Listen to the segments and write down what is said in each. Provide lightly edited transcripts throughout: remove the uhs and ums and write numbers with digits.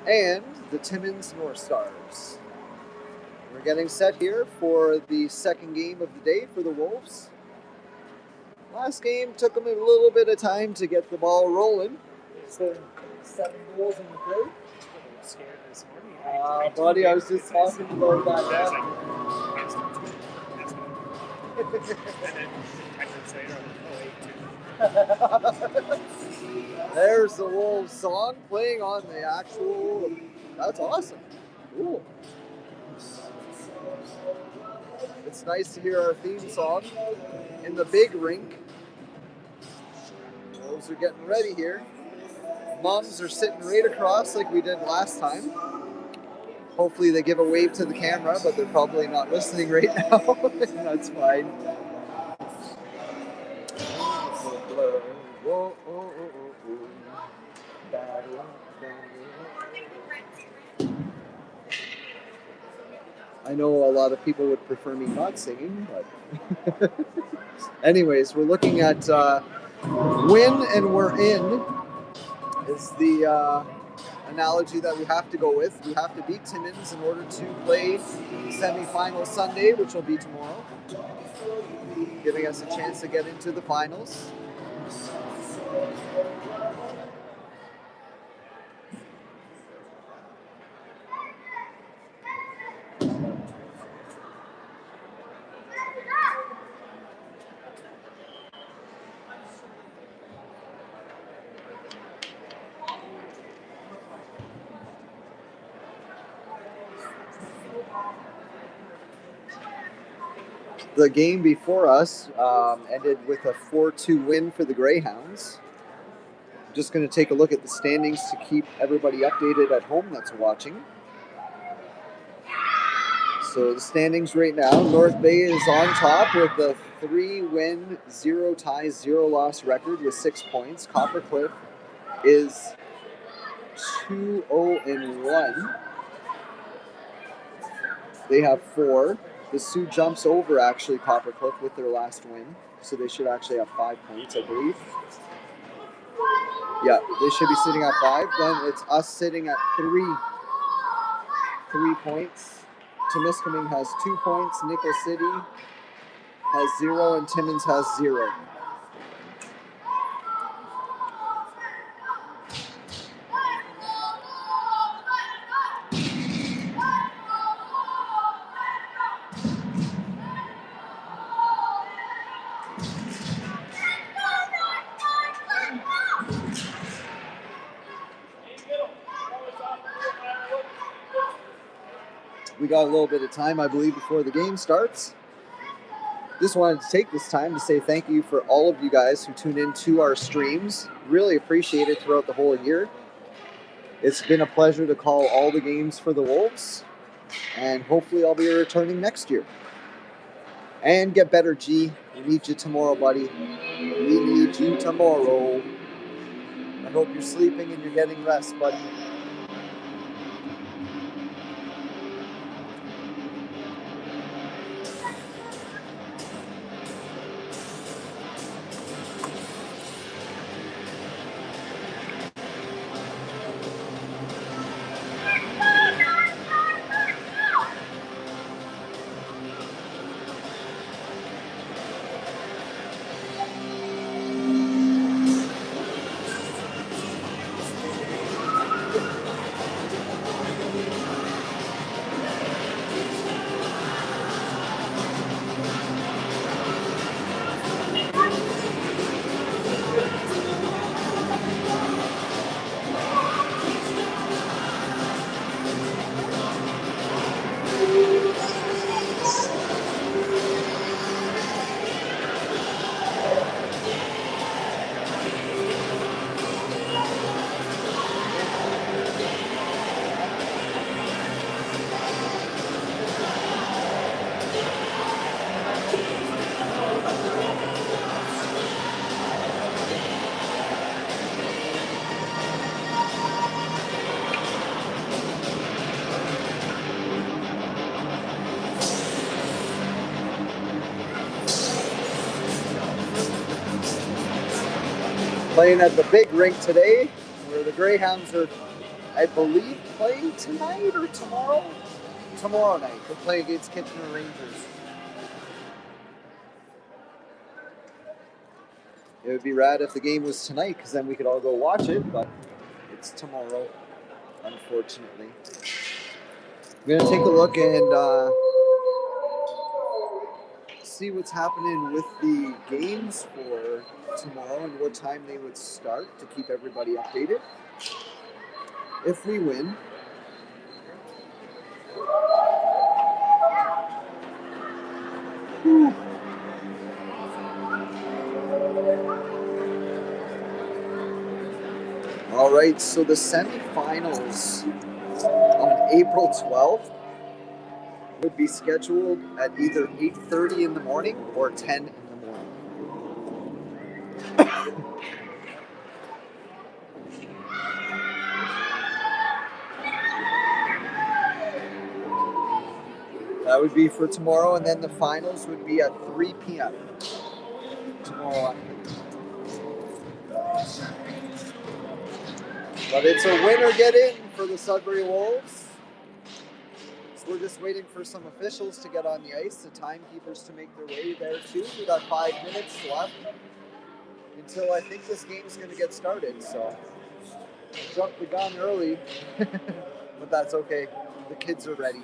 and the Timmins North Stars. We're getting set here for the second game of the day for the Wolves. Last game took them a little bit of time to get the ball rolling. So 7 goals in the third. Scared this morning. Buddy, I was just talking about that. And then 10 minutes later, I'm like, oh, wait, There's the Wolves song playing on the actual. That's awesome. Cool. It's nice to hear our theme song in the big rink. Wolves are getting ready here. Mums are sitting right across like we did last time. Hopefully they give a wave to the camera, but they're probably not listening right now. That's fine. I know a lot of people would prefer me not singing, but anyways, we're looking at win and we're in is the analogy that we have to go with. We have to beat Timmins in order to play semifinal Sunday, which will be tomorrow, giving us a chance to get into the finals. The game before us ended with a 4-2 win for the Greyhounds. I'm just going to take a look at the standings to keep everybody updated at home that's watching. So the standings right now, North Bay is on top with a 3-win, 0 ties, 0 loss record with 6 points. Coppercliff is 2-0-1. They have 4. The Sioux jumps over actually Coppercliff with their last win, so they should actually have 5 points, I believe. Yeah, they should be sitting at 5. Then it's us sitting at 3 points. Temiskaming has 2 points. Nickel City has 0, and Timmins has 0. We got a little bit of time, I believe, before the game starts. Just wanted to take this time to say thank you for all of you guys who tune in to our streams. Really appreciate it throughout the whole year. It's been a pleasure to call all the games for the Wolves, and hopefully I'll be returning next year. And get better, G. We need you tomorrow, buddy. We need you tomorrow. I hope you're sleeping and you're getting rest, buddy. Playing at the big rink today, where the Greyhounds are I believe, play tonight or tomorrow. Tomorrow night, they'll play against Kitchener Rangers. It would be rad if the game was tonight, because then we could all go watch it, but it's tomorrow, unfortunately. I'm going to take a look and see what's happening with the games for tomorrow and what time they would start to keep everybody updated. If we win, all right, so the semifinals on April 12th would be scheduled at either 8:30 in the morning or 10 in the morning. That would be for tomorrow, and then the finals would be at 3 p.m. tomorrow afternoon. But it's a win or get in for the Sudbury Wolves. So we're just waiting for some officials to get on the ice, the timekeepers to make their way there too. We got 5 minutes left until I think this game's going to get started. So I jumped the gun early, but that's okay. The kids are ready.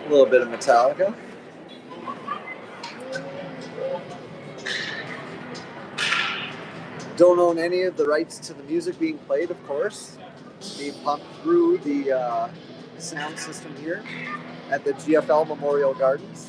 A little bit of Metallica. Don't own any of the rights to the music being played, of course. Being pumped through the sound system here at the GFL Memorial Gardens.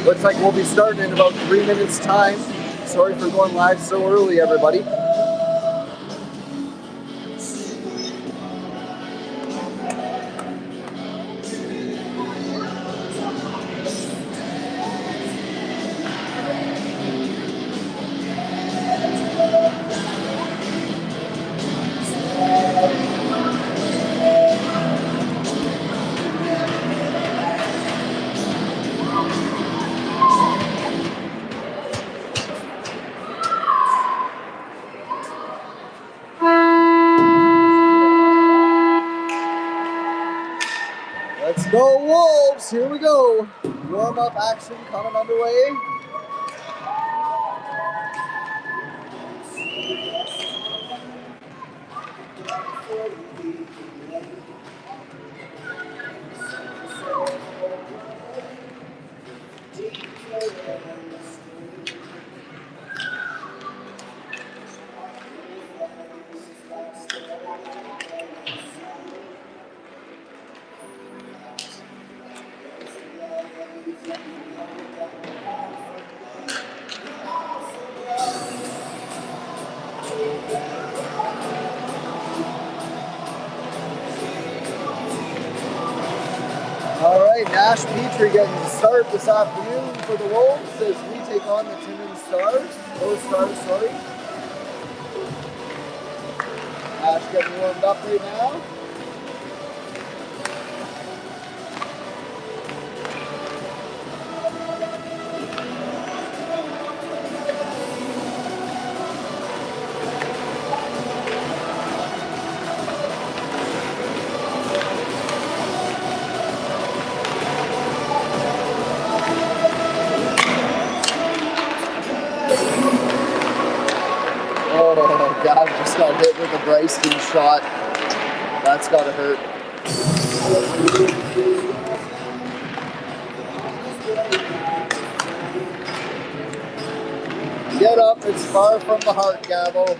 Looks like we'll be starting in about 3 minutes time. Sorry for going live so early, everybody. Let's go Wolves! Here we go. Warm-up action coming underway. right, Nash Petrie getting the start this afternoon for the Wolves as we take on the Timmins Stars. Those Stars, sorry. Nash getting warmed up right now. Oh, God, just got hit with a Bryson shot. That's got to hurt. Get up, it's far from the heart, Gabo.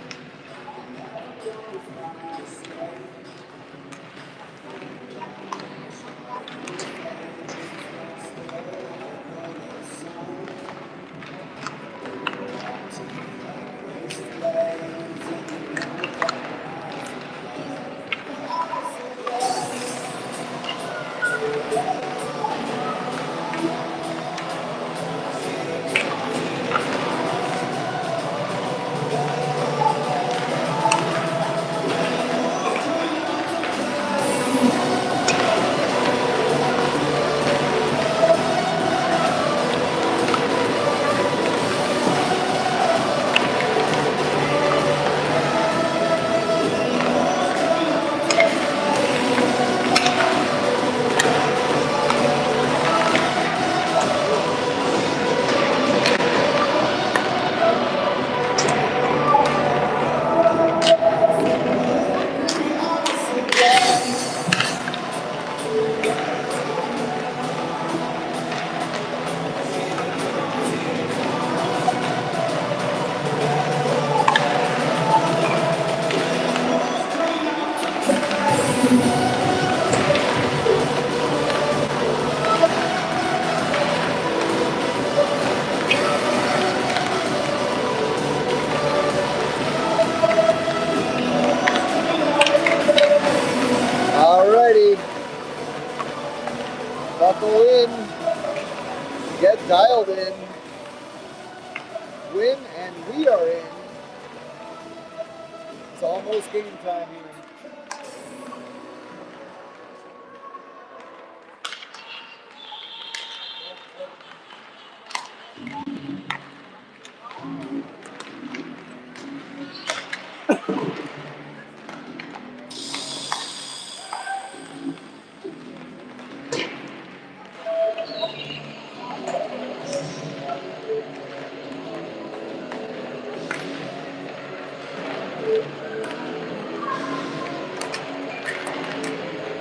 Alrighty. Buckle in. Get dialed in. Win, and we are in. It's almost game time here.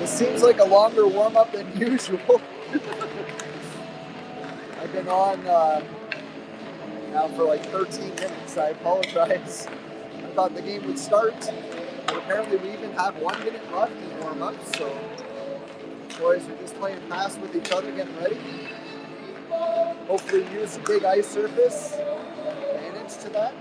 This seems like a longer warm-up than usual. I've been on now for like 13 minutes. I apologize. I thought the game would start, but apparently we even have 1 minute left in warm-up, so boys are just playing fast with each other, getting ready. Hopefully use a big ice surface, advantage to that.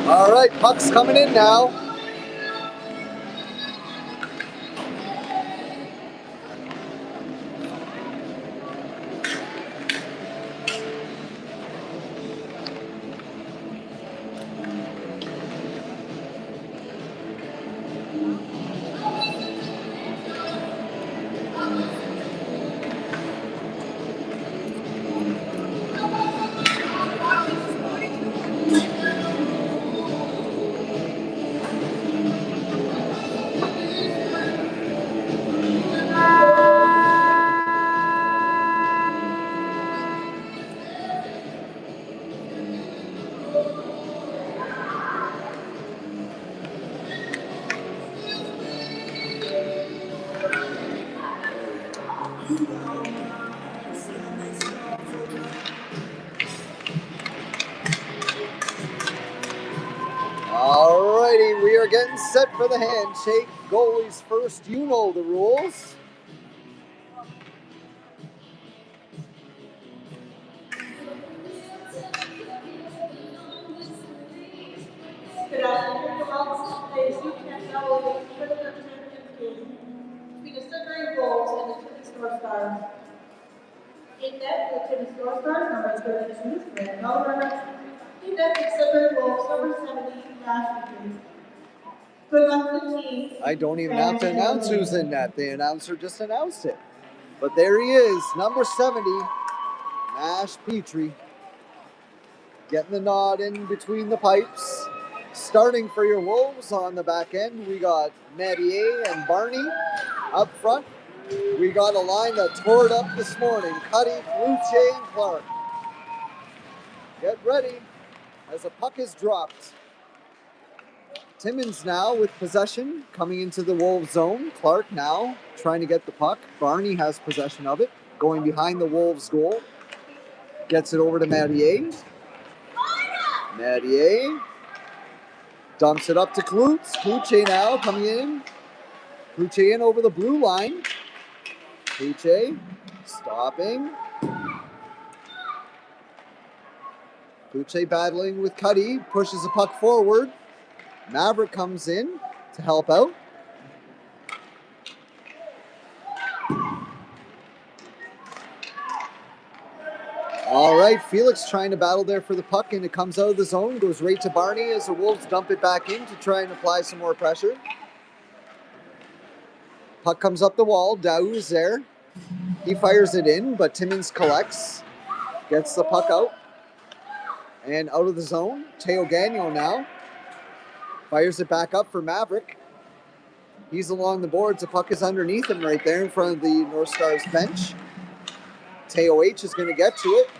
All right, puck's coming in now. are getting set for the handshake. Goalies first, you know the rules. Good afternoon and welcome to today's UCAN League Tournament Champions game between the Sudbury Wolves and the Timmins North Stars. In net for the Timmins North Stars, number 32, Grant Melbourne. In net for the Sudbury Wolves, number 70, Nash Petrie. Good luck to the team. I don't even have to announce who's in net. The announcer just announced it. But there he is, number 70, Nash Petrie. Getting the nod in between the pipes. Starting for your Wolves on the back end, we got Madier and Barney. Up front, we got a line that tore it up this morning. Cuddy, Luce, and Clark. Get ready as a puck is dropped. Timmins now with possession, coming into the Wolves zone. Clark now trying to get the puck. Barney has possession of it, going behind the Wolves goal. Gets it over to Madier. Madier dumps it up to Klutz. Kluche now coming in. Kluche in over the blue line. Kluche stopping. Kluche battling with Cuddy. Pushes the puck forward. Maverick comes in to help out. All right, Felix trying to battle there for the puck, and it comes out of the zone, goes right to Barney as the Wolves dump it back in to try and apply some more pressure. Puck comes up the wall, Daou is there. He fires it in, but Timmins collects, gets the puck out, and out of the zone. Teo Gagnon now fires it back up for Maverick. He's along the boards, the puck is underneath him right there in front of the North Stars bench. Teo H is going to get to it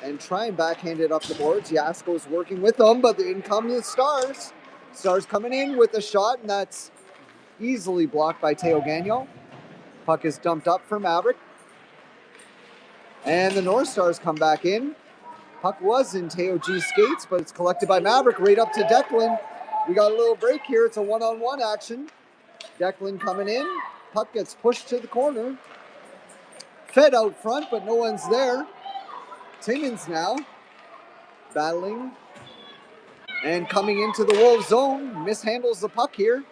and try and backhand it up the boards. Yasko's working with them, but in come the Stars. Stars coming in with a shot, and that's easily blocked by Teo Gagnon. Puck is dumped up for Maverick. And the North Stars come back in. Puck was in Teo G's skates, but it's collected by Maverick right up to Declan. We got a little break here. It's a one-on-one action. Declan coming in. Puck gets pushed to the corner. Fed out front, but no one's there. Timmins now battling and coming into the Wolves zone. Mishandles the puck here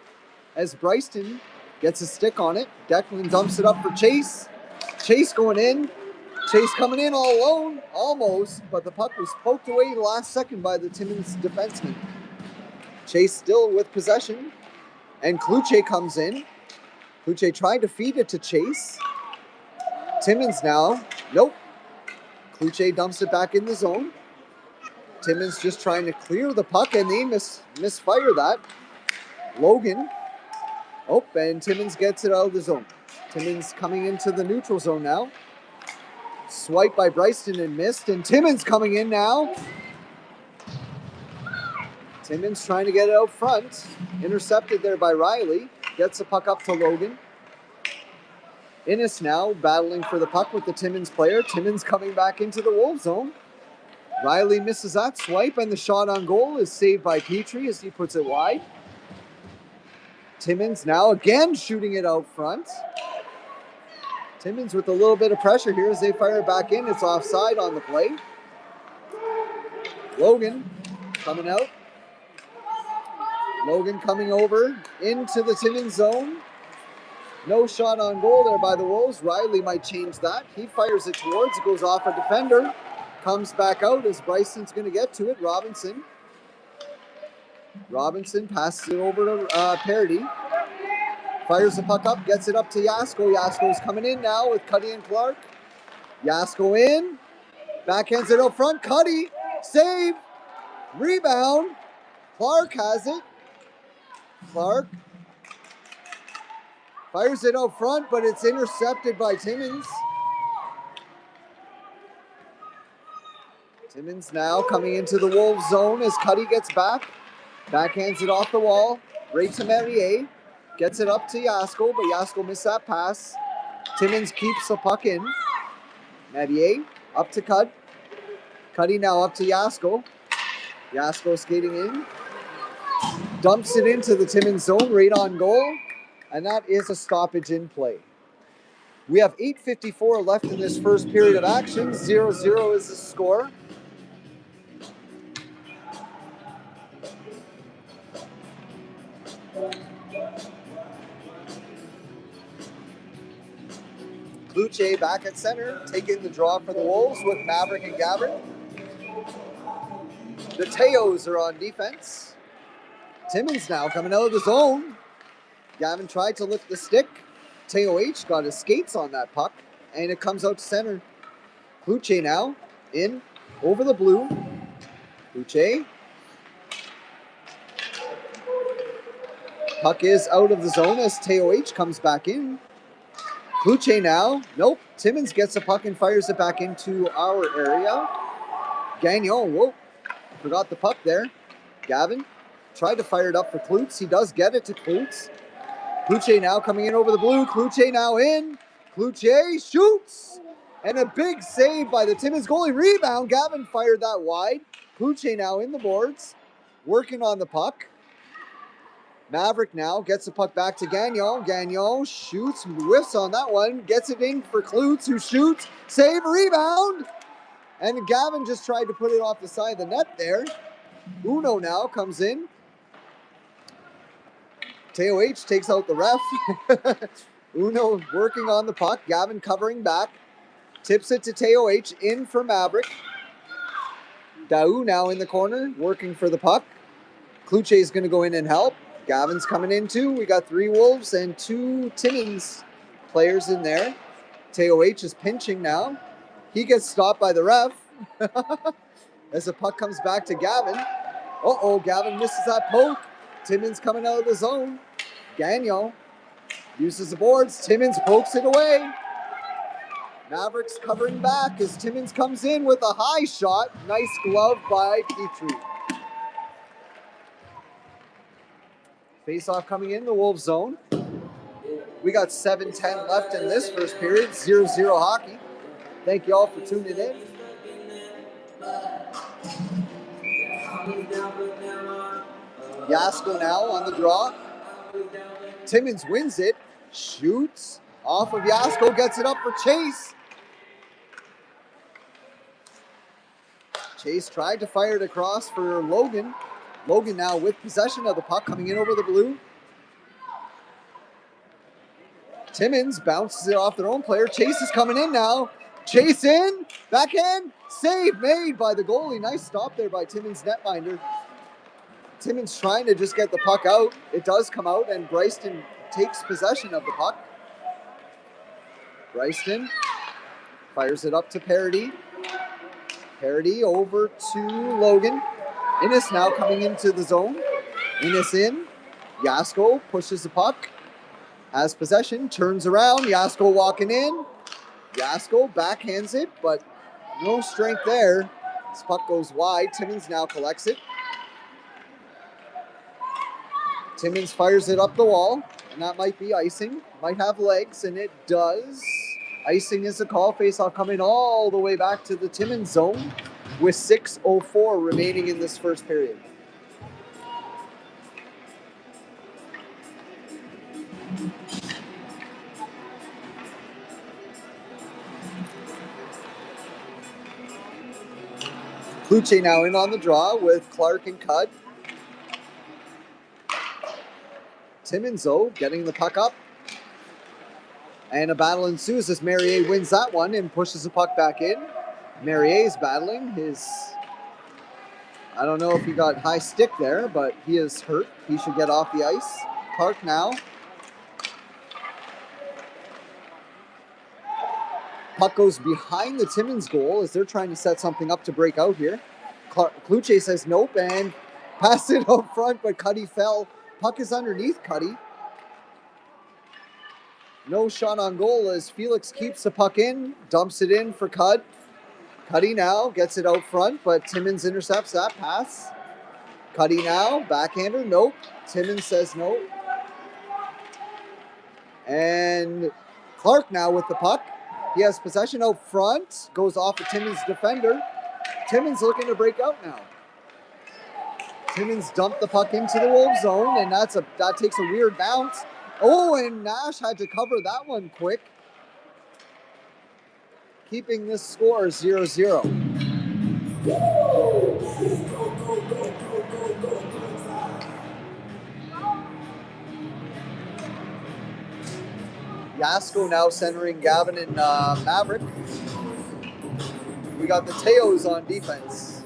as Bryston gets a stick on it. Declan dumps it up for Chase. Chase going in. Chase coming in all alone, almost, but the puck was poked away last second by the Timmins defenseman. Chase still with possession, and Kluche comes in. Kluche tried to feed it to Chase. Timmins now, nope. Kluche dumps it back in the zone. Timmins just trying to clear the puck, and they misfire that. Logan, and Timmins gets it out of the zone. Timmins coming into the neutral zone now. Swipe by Bryston and missed, and Timmins coming in now. Timmins trying to get it out front. Intercepted there by Riley. Gets the puck up to Logan. Innes now battling for the puck with the Timmins player. Timmins coming back into the Wolves zone. Riley misses that swipe, and the shot on goal is saved by Petrie as he puts it wide. Timmins now again shooting it out front. Timmins with a little bit of pressure here as they fire it back in. It's offside on the play. Logan coming out. Logan coming over into the Timmins zone. No shot on goal there by the Wolves. Riley might change that. He fires it towards. It goes off a defender. Comes back out as Bryson's going to get to it. Robinson passes it over to Parody. Fires the puck up, gets it up to Yasko. Yasko's coming in now with Cuddy and Clark. Yasko in. Backhands it out front. Cuddy. Save. Rebound. Clark has it. Clark fires it out front, but it's intercepted by Timmins. Timmins now coming into the Wolves zone as Cuddy gets back. Backhands it off the wall. Right to Merier. Gets it up to Yasko, but Yasko missed that pass. Timmins keeps the puck in. Madier up to Cud. Cuddy now up to Yasko. Yasko skating in. dumps it into the Timmins zone, right on goal, and that is a stoppage in play. We have 8:54 left in this first period of action. 0-0 is the score. Kluche back at center, taking the draw for the Wolves with Maverick and Gavin. The Teos are on defense. Timmins now coming out of the zone. Gavin tried to lift the stick. TOH got his skates on that puck, and it comes out to center. Kluche now in over the blue. Kluche. Puck is out of the zone as TOH comes back in. Kluche now. Nope. Timmins gets the puck and fires it back into our area. Gagnon. Whoa. Forgot the puck there. Gavin tried to fire it up for Klutz. He does get it to Klutz. Kluche now coming in over the blue. Kluche now in. Kluche shoots. And a big save by the Timmins goalie. Rebound. Gavin fired that wide. Kluche now in the boards. Working on the puck. Maverick now gets the puck back to Gagnon. Gagnon shoots, whiffs on that one. Gets it in for Klutz, who shoots. Save, rebound. And Gavin just tried to put it off the side of the net there. Uno now comes in. TOH takes out the ref. Uno working on the puck. Gavin covering back. Tips it to TOH. In for Maverick. Daou now in the corner, working for the puck. Kluche is going to go in and help. Gavin's coming in too. We got 3 Wolves and 2 Timmins players in there. TOH is pinching now. He gets stopped by the ref. As the puck comes back to Gavin. Uh-oh, Gavin misses that poke. Timmins coming out of the zone. Gagnon uses the boards. Timmins pokes it away. Mavericks covering back as Timmins comes in with a high shot. Nice glove by Petrie. Face-off coming in the Wolves zone. We got 7:10 left in this first period. 0-0 hockey. Thank you all for tuning in. Yasko now on the draw. Timmins wins it. Shoots off of Yasko. Gets it up for Chase. Chase tried to fire it across for Logan. Logan now with possession of the puck, coming in over the blue. Timmins bounces it off their own player. Chase is coming in now. Chase in, backhand, save made by the goalie. Nice stop there by Timmins netminder. Timmins trying to just get the puck out. It does come out, and Bryston takes possession of the puck. Bryston fires it up to Parody. Parody over to Logan. Innes now coming into the zone. Innes in. Yasko pushes the puck. Has possession. Turns around. Yasko walking in. Yasko backhands it, but no strength there. This puck goes wide. Timmins now collects it. Timmins fires it up the wall, and that might be icing. Might have legs, and it does. Icing is a call. Face-off coming all the way back to the Timmins zone with 6:04 remaining in this first period. Kluche now in on the draw with Clark and Cudd. Timmins, though, getting the puck up. And a battle ensues as Merrier wins that one and pushes the puck back in. Merrier's battling his... I don't know if he got high stick there, but he is hurt. He should get off the ice. Clark now. Puck goes behind the Timmins goal as they're trying to set something up to break out here. Kluche says nope and passed it up front, but Cuddy fell. Puck is underneath Cuddy. No shot on goal as Felix keeps the puck in, dumps it in for Cudd. Cuddy now gets it out front, but Timmins intercepts that pass. Cuddy now, backhander, nope. Timmins says nope. And Clark now with the puck. He has possession out front, goes off of Timmins' defender. Timmins looking to break out now. Timmins dumped the puck into the Wolves zone, and that takes a weird bounce. Oh, and Nash had to cover that one quick, keeping this score 0-0. Yasko now centering Gavin and Maverick. We got the Teos on defense.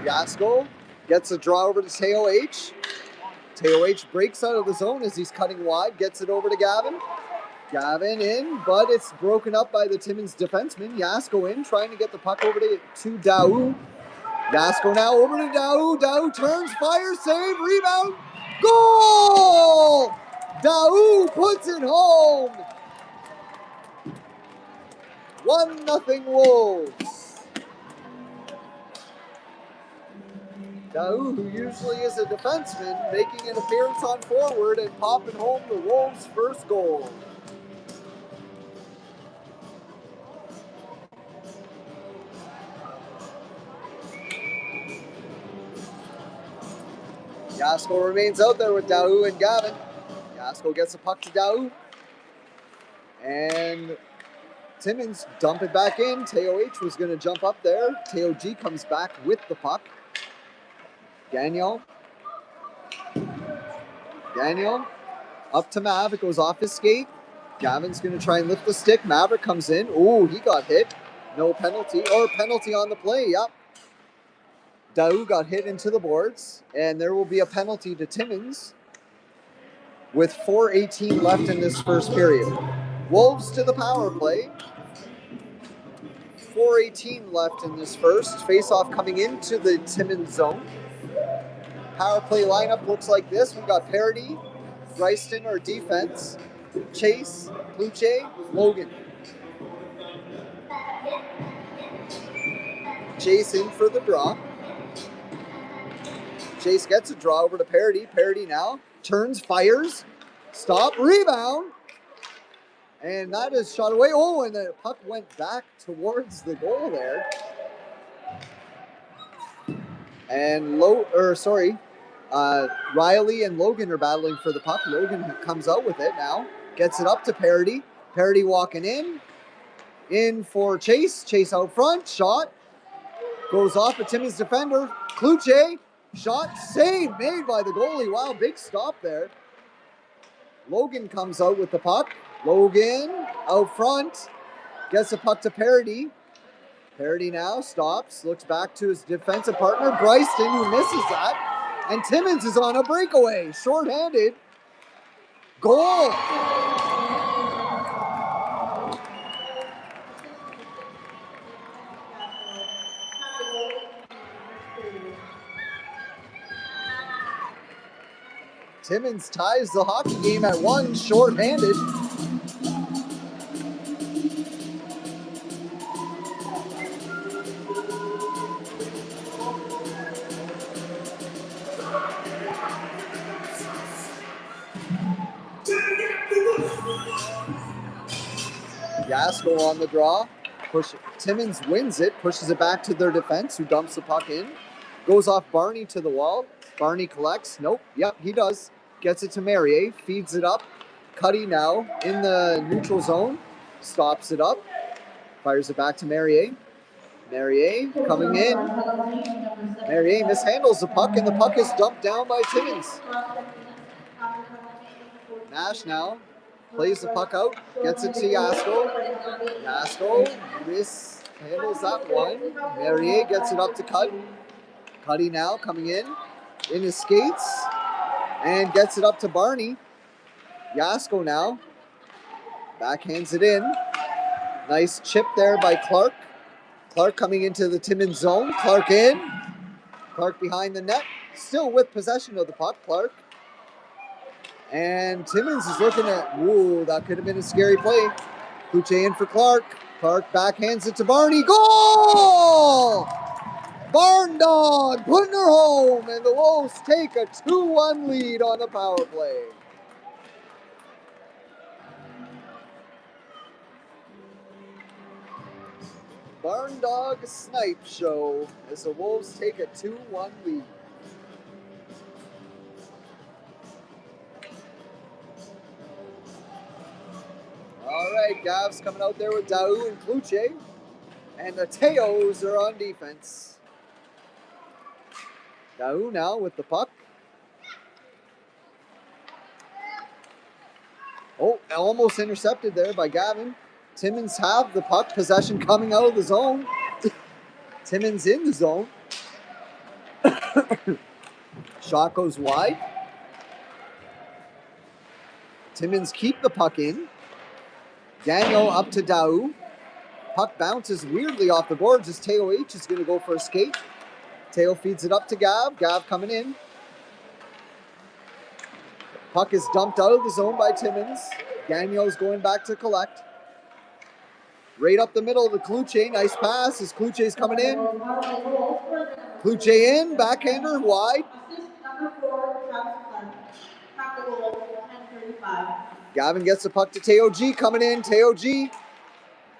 Yasko gets a draw over to Teo H. Teo H breaks out of the zone as he's cutting wide, gets it over to Gavin. Gavin in, but it's broken up by the Timmins defenseman. Yasko in, trying to get the puck over to Daou. Yasko now over to Daou. Daou turns, fires, save, rebound, goal! Daou puts it home. 1-0 Wolves. Daou, who usually is a defenseman, making an appearance on forward and popping home the Wolves' first goal. Yasko remains out there with Daou and Gavin. Yasko gets the puck to Daou. And Timmins dump it back in. Teo H was going to jump up there. Teo G comes back with the puck. Gagnon up to Mav. It goes off his skate. Gavin's going to try and lift the stick. Maverick comes in. Ooh, he got hit. No penalty. Or penalty on the play. Yep. Daou got hit into the boards. And there will be a penalty to Timmins with 4:18 left in this first period. Wolves to the power play. 4:18 left in this first. Face-off coming into the Timmins zone. Power play lineup looks like this. We've got Parody, Royston, our defense, Chase, Luce, Logan. Chase in for the draw. Chase gets a draw over to Parody. Parody now turns, fires, stop, rebound. And that is shot away. Oh, and the puck went back towards the goal there. And Riley and Logan are battling for the puck. Logan comes out with it now. Gets it up to Parody. Parody walking in. In for Chase. Chase out front. Shot. Goes off a Timmins defender. Kluche. Shot. Save made by the goalie. Wow, big stop there. Logan comes out with the puck. Logan out front. Gets the puck to Parody. Parody now stops. Looks back to his defensive partner, Bryston, who misses that. And Timmins is on a breakaway. Short-handed. Goal! Timmins ties the hockey game at 1, short-handed. Yasko on the draw. Timmins wins it, pushes it back to their defense, who dumps the puck in. Goes off Barney to the wall. Barney collects. Nope. Yep, he does. Gets it to Marier. Feeds it up. Cuddy now in the neutral zone. Stops it up. Fires it back to Marier. Marier coming in. Marier mishandles the puck, and the puck is dumped down by Timmins. Nash now plays the puck out, gets it to Yasko. Yasko mishandles that one. Marier gets it up to Cuddy. Cuddy now coming in his skates, and gets it up to Barney. Yasko now backhands it in. Nice chip there by Clark. Clark coming into the Timmins zone. Clark in. Clark behind the net. Still with possession of the puck, Clark. And Timmins is looking at, ooh, that could have been a scary play. Kuche in for Clark. Clark backhands it to Barney. Goal! Barn Dog putting her home, and the Wolves take a 2-1 lead on the power play. Barn Dog Snipe Show as the Wolves take a 2-1 lead. All right, Gav's coming out there with Dau and Kluche. And the Teos are on defense. Dau now with the puck. Oh, almost intercepted there by Gavin. Timmins have the puck. Possession coming out of the zone. Timmins in the zone. Shot goes wide. Timmins keep the puck in. Daniel up to Dau. Puck bounces weirdly off the boards as Teo H is going to go for a skate. Teo feeds it up to Gav. Gav coming in. Puck is dumped out of the zone by Timmins. Gagno's going back to collect. Right up the middle to Kluche. Nice pass as Kluche's coming in. Kluche in. Backhander wide. Gavin gets the puck to Teo G coming in. Teo G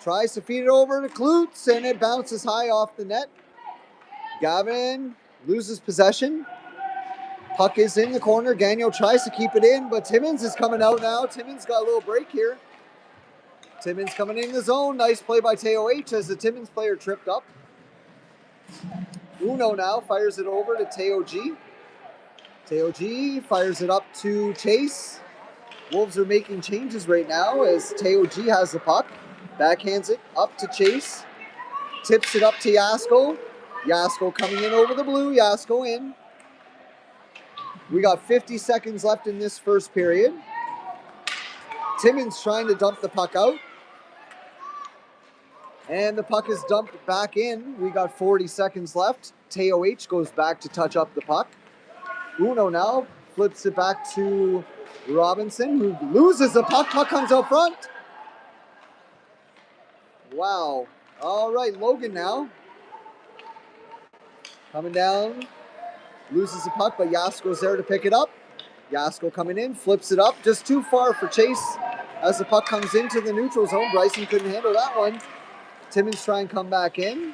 tries to feed it over to Klutz and it bounces high off the net. Gavin loses possession. Puck is in the corner. Gagno tries to keep it in, but Timmins is coming out now. Timmins got a little break here. Timmins coming in the zone. Nice play by Teo H as the Timmins player tripped up. Uno now fires it over to Teo G. Teo G fires it up to Chase. Wolves are making changes right now as Teo G has the puck. Backhands it up to Chase. Tips it up to Yasko. Yasko coming in over the blue. Yasko in. We got 50 seconds left in this first period. Timmins trying to dump the puck out. And the puck is dumped back in. We got 40 seconds left. Teo H goes back to touch up the puck. Uno now flips it back to Robinson, who loses the puck. Puck comes out front. Wow. All right, Logan now. Coming down. Loses the puck, but Yasko's there to pick it up. Yasko coming in, flips it up. Just too far for Chase as the puck comes into the neutral zone. Bryson couldn't handle that one. Timmins try and come back in.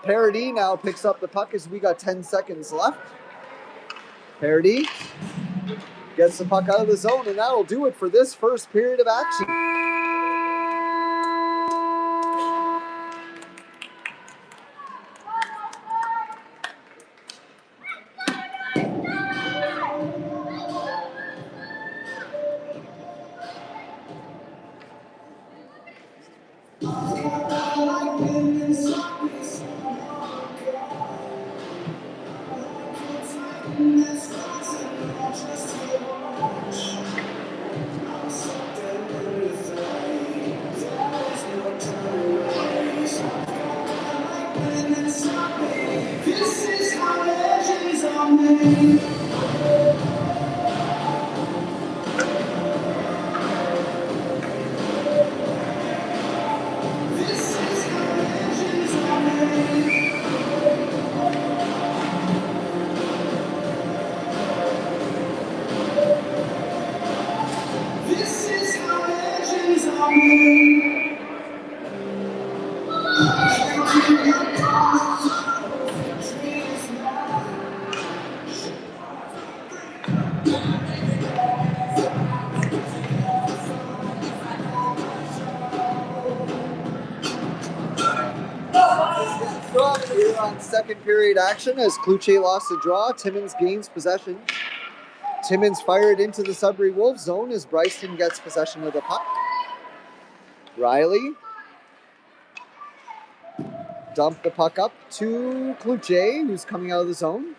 Parody now picks up the puck as we got 10 seconds left. Parody gets the puck out of the zone, and that'll do it for this first period of action. Here on second period action as Kluche lost the draw, Timmins gains possession. Timmins fired into the Sudbury Wolves zone as Bryson gets possession of the puck. Riley dumped the puck up to Kluche, who's coming out of the zone.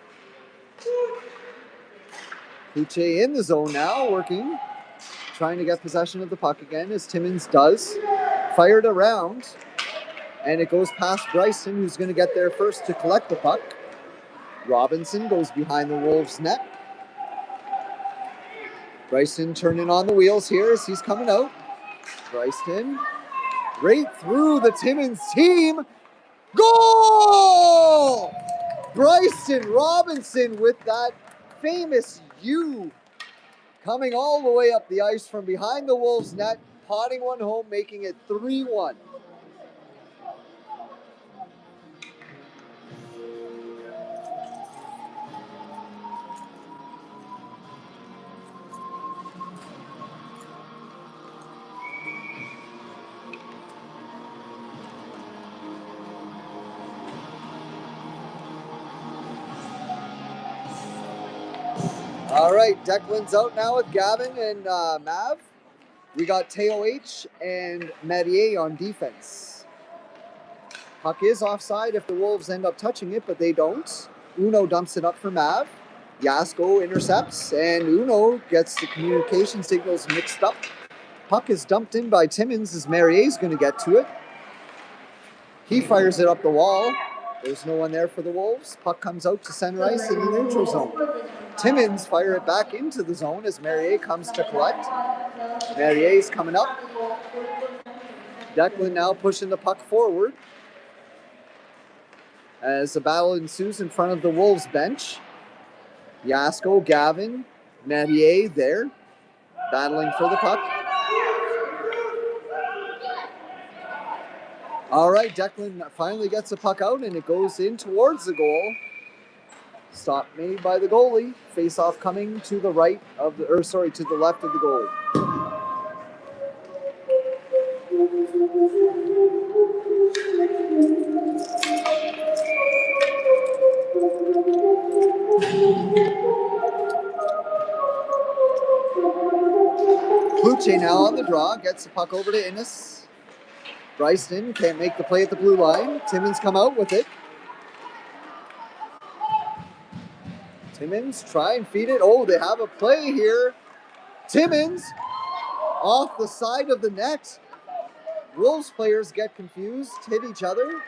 Kluche in the zone now, working, trying to get possession of the puck again as Timmins does. Fired around. And it goes past Bryson, who's going to get there first to collect the puck. Robinson goes behind the Wolves' net. Bryson turning on the wheels here as he's coming out. Bryson right through the Timmins team. Goal! Bryson Robinson with that famous U coming all the way up the ice from behind the Wolves' net, potting one home, making it 3-1. All right, Declan's out now with Gavin and Mav. We got TOH and Madier on defense. Puck is offside if the Wolves end up touching it, but they don't. Uno dumps it up for Mav. Yasko intercepts, and Uno gets the communication signals mixed up. Puck is dumped in by Timmins as Marier's going to get to it. He fires it up the wall. There's no one there for the Wolves. Puck comes out to center ice in the neutral zone. Timmins fire it back into the zone as Marier comes to collect. Marier's coming up. Declan now pushing the puck forward as the battle ensues in front of the Wolves bench. Yasko, Gavin, Marier there, battling for the puck. All right, Declan finally gets the puck out and it goes in towards the goal. Stop made by the goalie. Face-off coming to the right of the, to the left of the goalie. Kluche now on the draw, gets the puck over to Innes. Bryson can't make the play at the blue line. Timmins come out with it. Timmins try and feed it. Oh, they have a play here. Timmins off the side of the net. Wolves players get confused, hit each other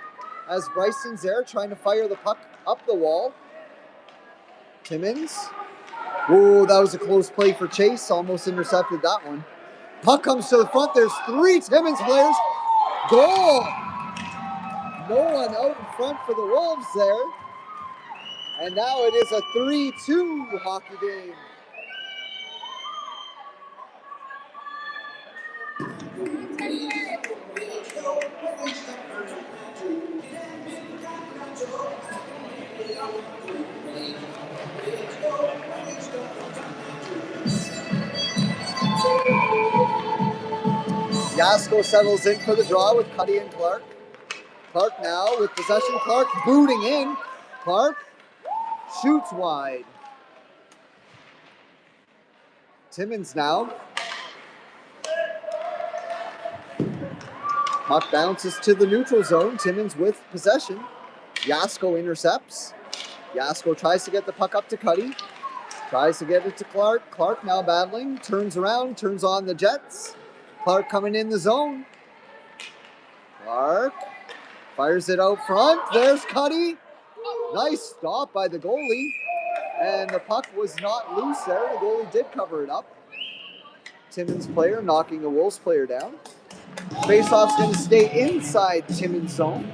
as Bryson's there trying to fire the puck up the wall. Timmins. Whoa, that was a close play for Chase. Almost intercepted that one. Puck comes to the front. There's three Timmins players. Goal! No one out in front for the Wolves there. And now it is a 3-2 hockey game. Yasko settles in for the draw with Cuddy and Clark. Clark now with possession. Clark booting in. Clark shoots wide. Timmins now. Puck bounces to the neutral zone. Timmins with possession. Yasko intercepts. Yasko tries to get the puck up to Cuddy. Tries to get it to Clark. Clark now battling. Turns around. Turns on the Jets. Clark coming in the zone. Clark fires it out front. There's Cuddy. Nice stop by the goalie. And the puck was not loose there. The goalie did cover it up. Timmins player knocking a Wolves player down. Faceoff's going to stay inside Timmins zone.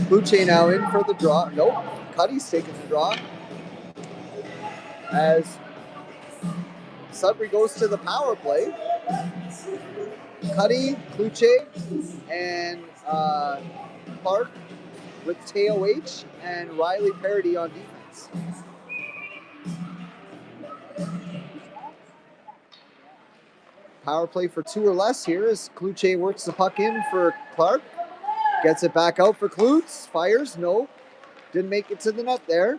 Kluche now in for the draw. Nope. Cuddy's taking the draw. As Sudbury goes to the power play. Cuddy, Kluche, and Clark with TOH and Riley Parody on defense. Power play for two or less here as Kluche works the puck in for Clark. Gets it back out for Klutz. Fires. No. Didn't make it to the net there.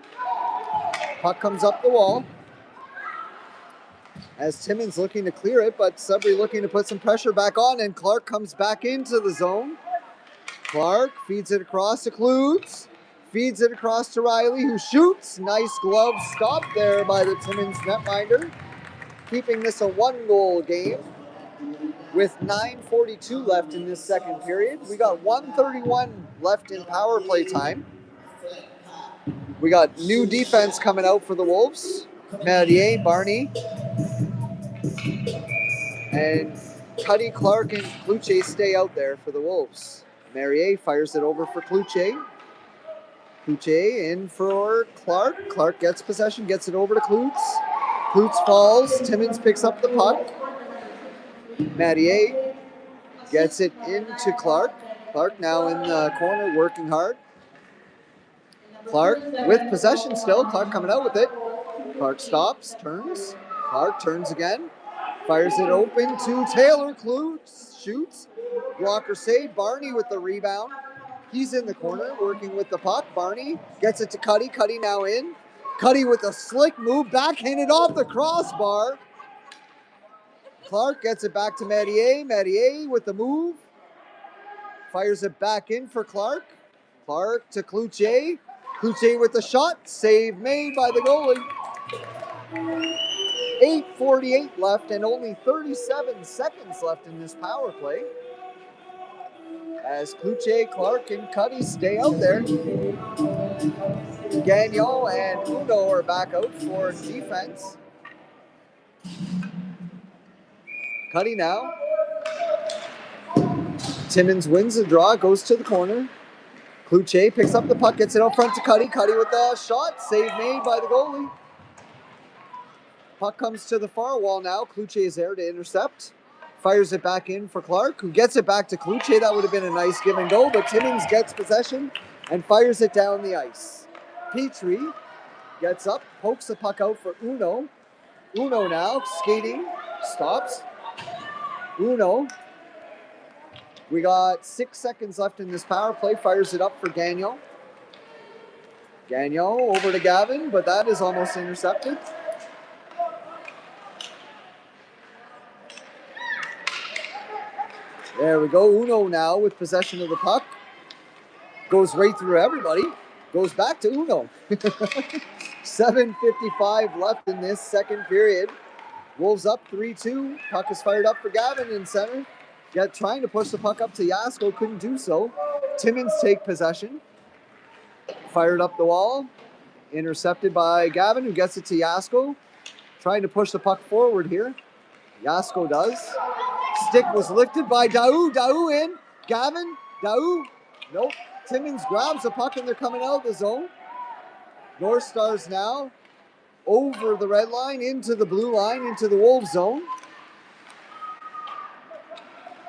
Puck comes up the wall. As Timmins looking to clear it, but Sudbury looking to put some pressure back on, and Clark comes back into the zone. Clark feeds it across to Klutz. Feeds it across to Riley, who shoots. Nice glove stop there by the Timmins netminder. Keeping this a one-goal game. With 9:42 left in this second period. We got 1:31 left in power play time. We got new defense coming out for the Wolves. Madier, Barney, and Cuddy, Clark, and Kluche stay out there for the Wolves. Marier fires it over for Kluche. Kluche in for Clark. Clark gets possession, gets it over to Klutz. Klutz falls. Timmins picks up the puck. Madier gets it into Clark. Clark now in the corner working hard. Clark with possession still. Clark coming out with it. Clark stops, turns. Clark turns again. Fires it open to Taylor. Klutz shoots. Blocker save. Barney with the rebound. He's in the corner working with the puck. Barney gets it to Cuddy. Cuddy now in. Cuddy with a slick move. Backhanded off the crossbar. Clark gets it back to Metier. Metier with the move. Fires it back in for Clark. Clark to Cloutier. Cloutier with the shot. Save made by the goalie. 8:48 left and only 37 seconds left in this power play. As Cloutier, Clark, and Cuddy stay out there. Gagnon and Uno are back out for defense. Cuddy now. Timmins wins the draw, goes to the corner. Cloutier picks up the puck, gets it out front to Cuddy. Cuddy with the shot, save made by the goalie. Puck comes to the far wall now. Cloutier is there to intercept. Fires it back in for Clark, who gets it back to Cloutier. That would have been a nice give and go, but Timmins gets possession and fires it down the ice. Petrie gets up, pokes the puck out for Uno. Uno now skating, stops. Uno. We got 6 seconds left in this power play. Fires it up for Gagnon. Gagnon over to Gavin, but that is almost intercepted. There we go. Uno now with possession of the puck. Goes right through everybody. Goes back to Uno. 7:55 left in this second period. Wolves up 3-2. Puck is fired up for Gavin in center. Trying to push the puck up to Yasko. Couldn't do so. Timmins take possession. Fired up the wall. Intercepted by Gavin, who gets it to Yasko. Trying to push the puck forward here. Yasko does. Stick was lifted by Daou. Daou in. Gavin. Daou. Nope. Timmins grabs the puck and they're coming out of the zone. North Stars now over the red line, into the blue line, into the Wolves zone.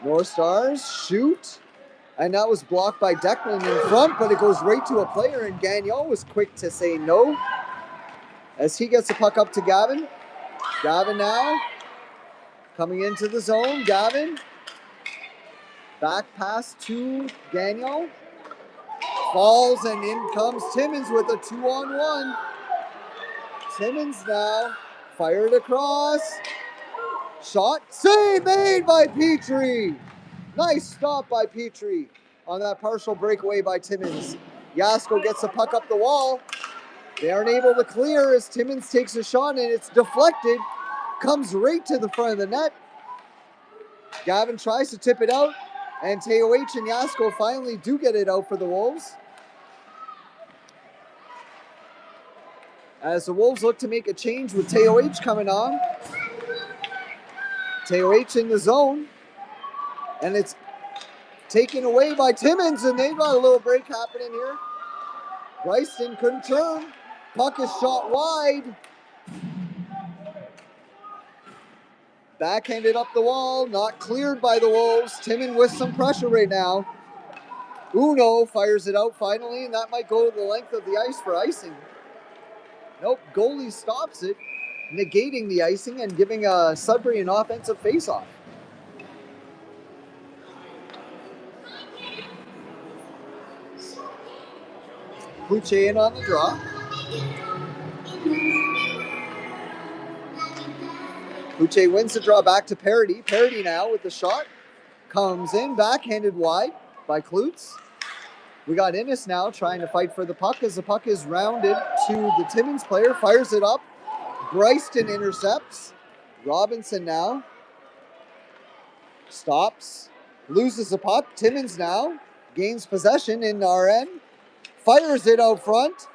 North Stars shoot. And that was blocked by Declan in front, but it goes right to a player, and Gagnon was quick to say no. As he gets the puck up to Gavin. Gavin now coming into the zone. Gavin. Back pass to Gagnon. Falls, and in comes Timmins with a 2-on-1. Timmins now fired across. Shot. Save made by Petrie. Nice stop by Petrie on that partial breakaway by Timmins. Yasko gets the puck up the wall. They aren't able to clear as Timmins takes a shot and it's deflected. Comes right to the front of the net. Gavin tries to tip it out, and TOH and Yasko finally do get it out for the Wolves. As the Wolves look to make a change with TOH coming on. TOH in the zone. And it's taken away by Timmins, and they've got a little break happening here. Bryston couldn't turn. Puck is shot wide. Backhanded up the wall, not cleared by the Wolves. Timmins with some pressure right now. Uno fires it out finally, and that might go to the length of the ice for icing. Nope, goalie stops it, negating the icing and giving Sudbury an offensive faceoff. Cloutier in on the draw. Cloutier wins the draw back to Parody. Parody now with the shot. Comes in, backhanded wide by Klutz. We got Innes now trying to fight for the puck as the puck is rounded to the Timmins player. Fires it up. Bryston intercepts. Robinson now stops. Loses the puck. Timmins now gains possession in our end. Fires it out front.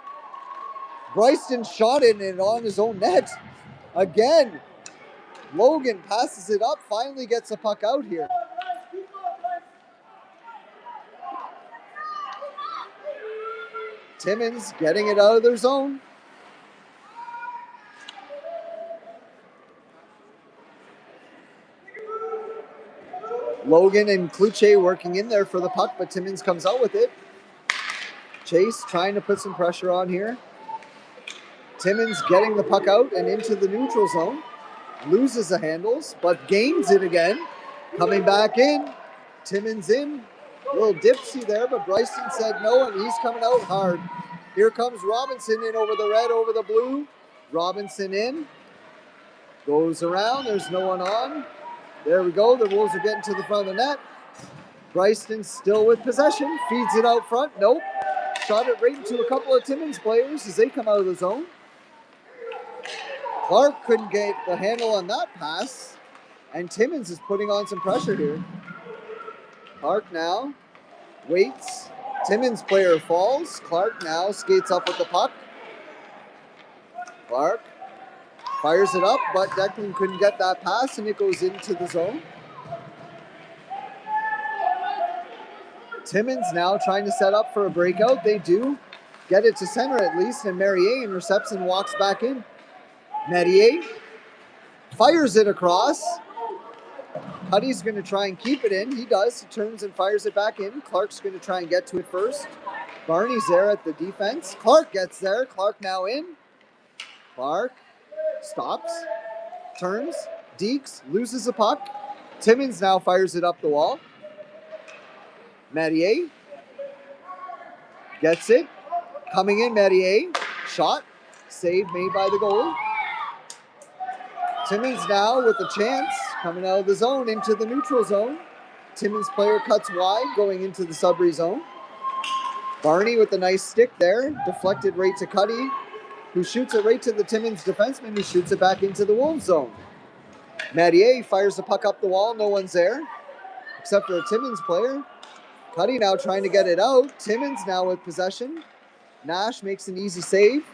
Bryston shot it and on his own net. Again, Logan passes it up, finally gets the puck out here. Timmins getting it out of their zone. Logan and Cloutier working in there for the puck, but Timmins comes out with it. Chase trying to put some pressure on here. Timmins getting the puck out and into the neutral zone. loses the handles, but gains it again. Coming back in. Timmins in. A little dipsy there, but Bryson said no, and he's coming out hard. Here comes Robinson in over the red, over the blue. Robinson in. Goes around. There's no one on. There we go. The Wolves are getting to the front of the net. Bryson still with possession. Feeds it out front. Nope. Shot it right into a couple of Timmins players as they come out of the zone. Clark couldn't get the handle on that pass. And Timmins is putting on some pressure here. Clark now waits. Timmins player falls. Clark now skates up with the puck. Clark fires it up, but Declan couldn't get that pass, and it goes into the zone. Timmins now trying to set up for a breakout. They do. Get it to center at least, and Merrier intercepts and walks back in. Merrier fires it across. Cuddy's going to try and keep it in. He does. He turns and fires it back in. Clark's going to try and get to it first. Barney's there at the defense. Clark gets there. Clark now in. Clark stops. Turns. Deeks loses the puck. Timmins now fires it up the wall. Mattier gets it. Coming in, Mattier. Shot. Save made by the goalie. Timmins now with a chance. Coming out of the zone into the neutral zone. Timmins player cuts wide going into the Sudbury zone. Barney with a nice stick there. Deflected right to Cuddy, who shoots it right to the Timmins defenseman, who shoots it back into the Wolves zone. Mattier fires the puck up the wall. No one's there except for a Timmins player. Cuddy now trying to get it out. Timmins now with possession. Nash makes an easy save.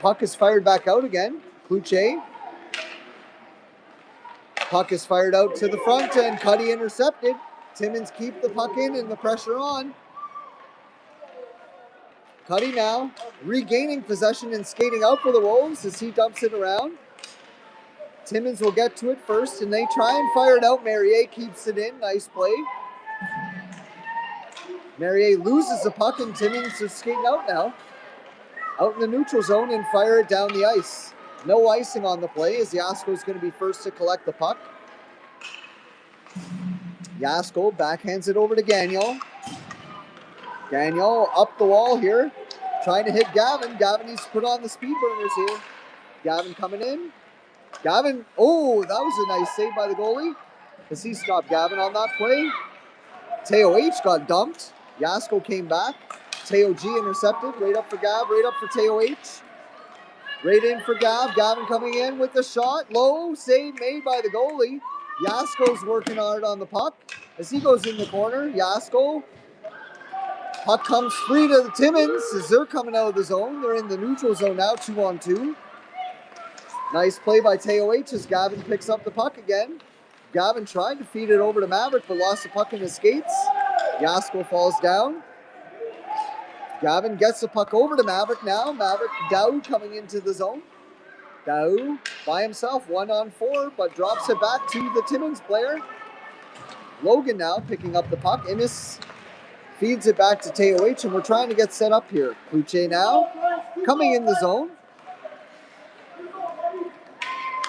Puck is fired back out again. Kluche. Puck is fired out to the front and Cuddy intercepted. Timmins keep the puck in and the pressure on. Cuddy now regaining possession and skating out for the Wolves as he dumps it around. Timmins will get to it first and they try and fire it out. Merrier keeps it in. Nice play. Merrier loses the puck and Timmins is skating out now. Out in the neutral zone and fire it down the ice. No icing on the play as Yasko is going to be first to collect the puck. Yasko backhands it over to Gagnon. Gagnon up the wall here, trying to hit Gavin. Gavin needs to put on the speed burners here. Gavin coming in. Gavin, oh, that was a nice save by the goalie as he stopped Gavin on that play. Teo H got dumped. Yasko came back. Teo G intercepted. Right up for Gav, right up for Teo H. Right in for Gav. Gavin coming in with the shot. Low save made by the goalie. Yasko's working hard on the puck as he goes in the corner. Yasko. Puck comes free to the Timmins as they're coming out of the zone. They're in the neutral zone now, 2-on-2. Nice play by Teo H as Gavin picks up the puck again. Gavin tried to feed it over to Maverick but lost the puck in his skates. Yasko falls down. Gavin gets the puck over to Maverick now. Maverick Dow coming into the zone. Dow by himself, 1-on-4, but drops it back to the Timmins player. Logan now picking up the puck. Innes feeds it back to Teo H, and we're trying to get set up here. Kluche now coming in the zone.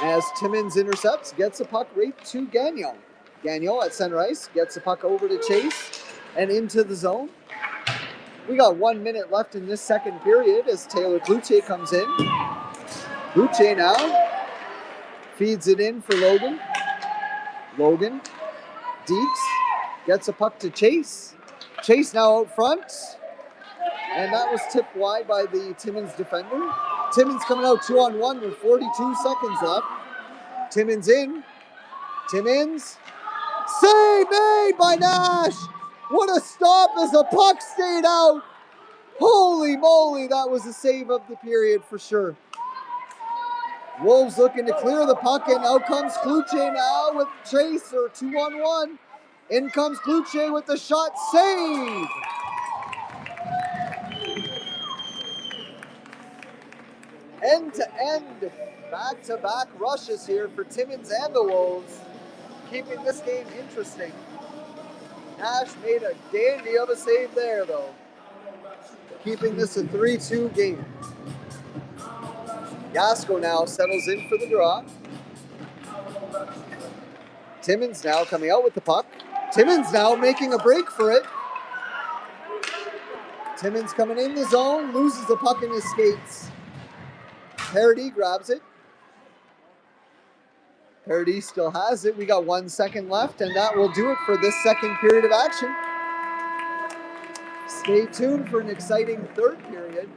As Timmins intercepts, gets the puck right to Gagnon. Gagnon at center ice, gets the puck over to Chase and into the zone. We got 1 minute left in this second period as Taylor Kluche comes in. Kluche now feeds it in for Logan. Logan, Deeks, gets a puck to Chase. Chase now out front. And that was tipped wide by the Timmins defender. Timmins coming out 2-on-1 with 42 seconds left. Timmins in. Timmins. Save made by Nash. What a stop as the puck stayed out. Holy moly, that was a save of the period for sure. Wolves looking to clear the puck, and out comes Kluche now with Chase, or 2-on-1. In comes Kluche with the shot, save. End-to-end, back-to-back rushes here for Timmins and the Wolves, keeping this game interesting. Nash made a dandy of a save there, though, keeping this a 3-2 game. Yasko now settles in for the draw. Timmins now coming out with the puck. Timmins now making a break for it. Timmins coming in the zone, loses the puck in his skates. Parody grabs it. Parody still has it. We got 1 second left, and that will do it for this second period of action. Stay tuned for an exciting third period.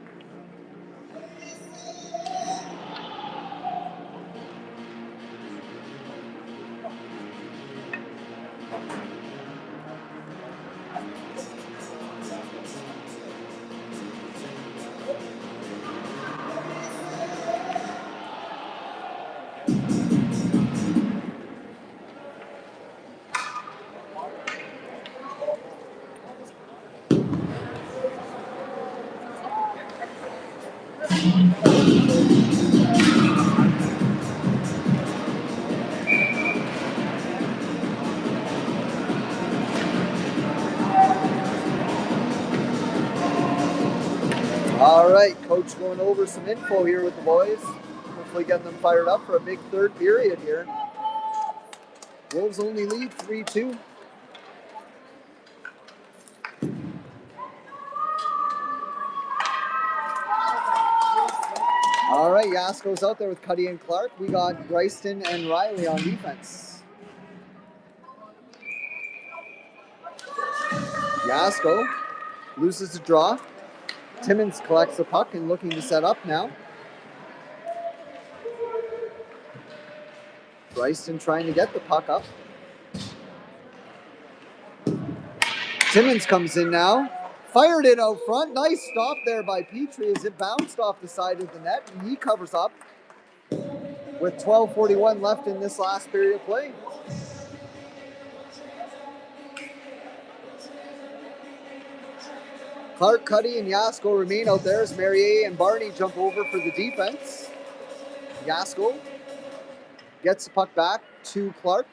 All right, coach going over some info here with the boys. Hopefully getting them fired up for a big third period here. Wolves only lead 3-2. All right, Yasko's out there with Cuddy and Clark. We got Bryston and Riley on defense. Yasko loses the draw. Timmins collects the puck and looking to set up now. Bryston trying to get the puck up. Timmins comes in now. Fired it out front. Nice stop there by Petrie as it bounced off the side of the net, and he covers up with 12:41 left in this last period of play. Clark, Cuddy, and Yasko remain out there as Marier and Barney jump over for the defense. Yasko gets the puck back to Clark,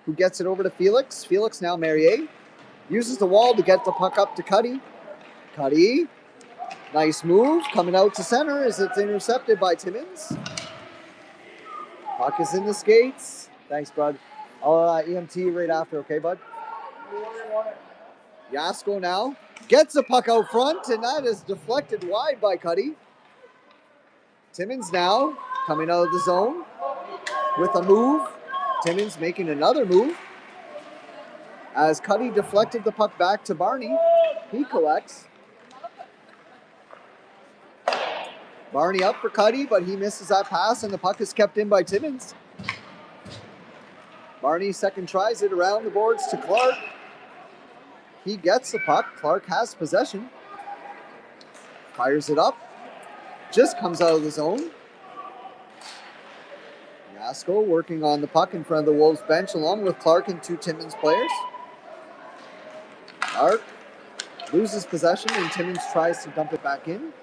who gets it over to Felix. Felix now Marier. Uses the wall to get the puck up to Cuddy. Cuddy, nice move, coming out to center as it's intercepted by Timmins. Puck is in the skates. Thanks, bud. I'll EMT right after, okay, bud? Yasko now gets the puck out front, and that is deflected wide by Cuddy. Timmins now coming out of the zone with a move. Timmins making another move. As Cuddy deflected the puck back to Barney, he collects. Barney up for Cuddy, but he misses that pass, and the puck is kept in by Timmins. Barney second tries it around the boards to Clark. He gets the puck. Clark has possession. Fires it up. Just comes out of the zone. Yasko working on the puck in front of the Wolves bench along with Clark and two Timmins players. Clark loses possession and Timmins tries to dump it back in.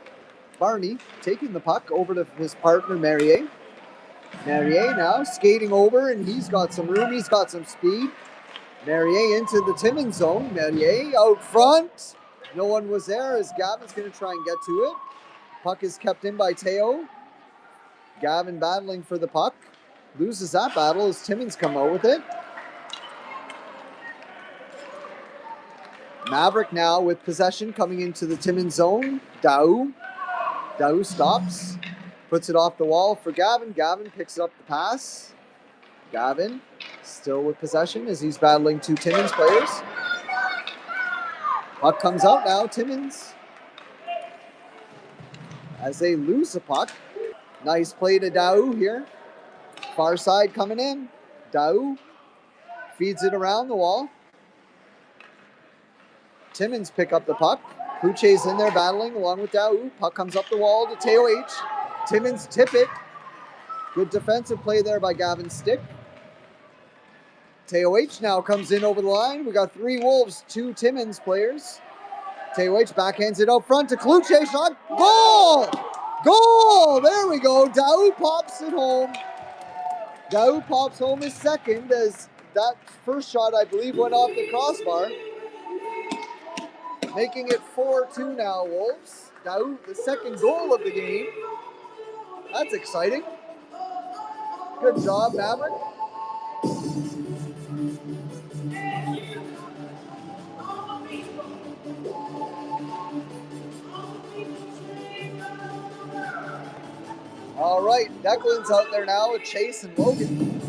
Barney taking the puck over to his partner Marier. Marier now skating over, and he's got some room. He's got some speed. Marier into the Timmins zone. Marier out front. No one was there as Gavin's going to try and get to it. Puck is kept in by Teo. Gavin battling for the puck. Loses that battle as Timmins come out with it. Maverick now with possession coming into the Timmins zone. Daou stops. Puts it off the wall for Gavin. Gavin picks up the pass. Gavin still with possession as he's battling two Timmins players. Puck comes out now, Timmins. As they lose the puck. Nice play to Daou here. Far side coming in. Daou feeds it around the wall. Timmins pick up the puck. Kluche's in there battling along with Daou. Puck comes up the wall to Teo H. Timmins tip it. Good defensive play there by Gavin Stick. Teo H now comes in over the line. We got three Wolves, two Timmins players. Teo H backhands it out front to Kluche. Shot. Goal! Goal! There we go. Daou pops it home. Daou pops home his second as that first shot, I believe, went off the crossbar. Making it 4-2 now, Wolves. Daou, the second goal of the game. That's exciting. Good job, Maverick. All right, Declan's out there now with Chase and Logan.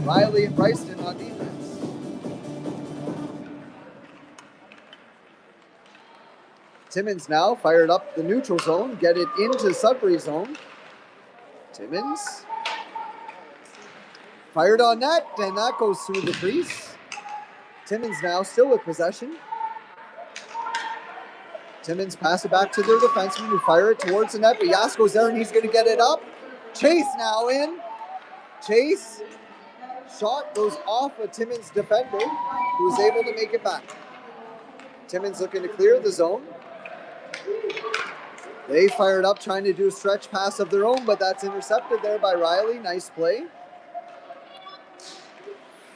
Riley and Bryson on defense. Timmins now fired up the neutral zone, get it into Sudbury zone. Timmins fired on net, and that goes through the crease. Timmins now still with possession. Timmins pass it back to their defenseman who fire it towards the net, but Yasko's there and he's going to get it up. Chase now in. Chase. Shot goes off a Timmins defender who was able to make it back. Timmins looking to clear the zone. They fired up trying to do a stretch pass of their own, but that's intercepted there by Riley. Nice play.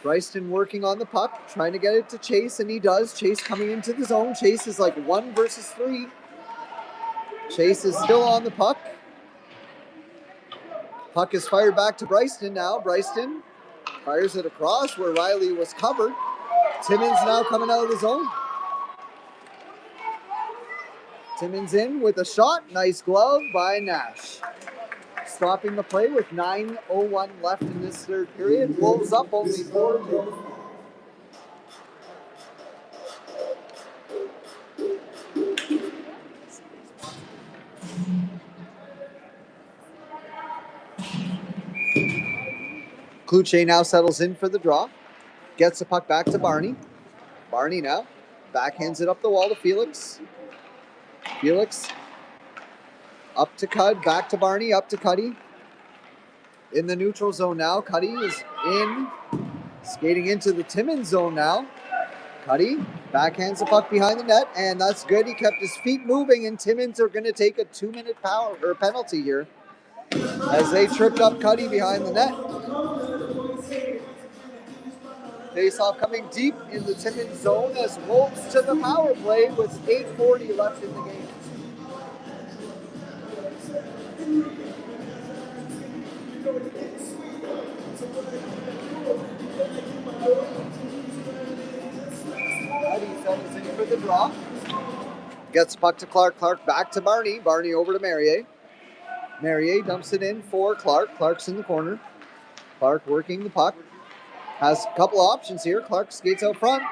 Bryson working on the puck, trying to get it to Chase, and he does. Chase coming into the zone. Chase is like 1 versus 3. Chase is still on the puck. Puck is fired back to Bryson now. Bryson fires it across where Riley was covered. Timmins now coming out of the zone. Timmins in with a shot. Nice glove by Nash. Stopping the play with 9:01 left in this third period. Wolves up only 4-2. Kluche now settles in for the draw. Gets the puck back to Barney. Barney now backhands it up the wall to Felix. Felix up to Cud, back to Barney, up to Cuddy. In the neutral zone now. Cuddy is in, skating into the Timmins zone now. Cuddy backhands the puck behind the net, and that's good. He kept his feet moving, and Timmins are going to take a 2-minute penalty here as they tripped up Cuddy behind the net. Face-off coming deep in the Timmins zone as Wolves to the power play with 8:40 left in the game. Cuddy settles in for the draw. Gets the puck to Clark. Clark back to Barney. Barney over to Merrier. Merrier dumps it in for Clark. Clark's in the corner. Clark working the puck. Has a couple of options here. Clark skates out front.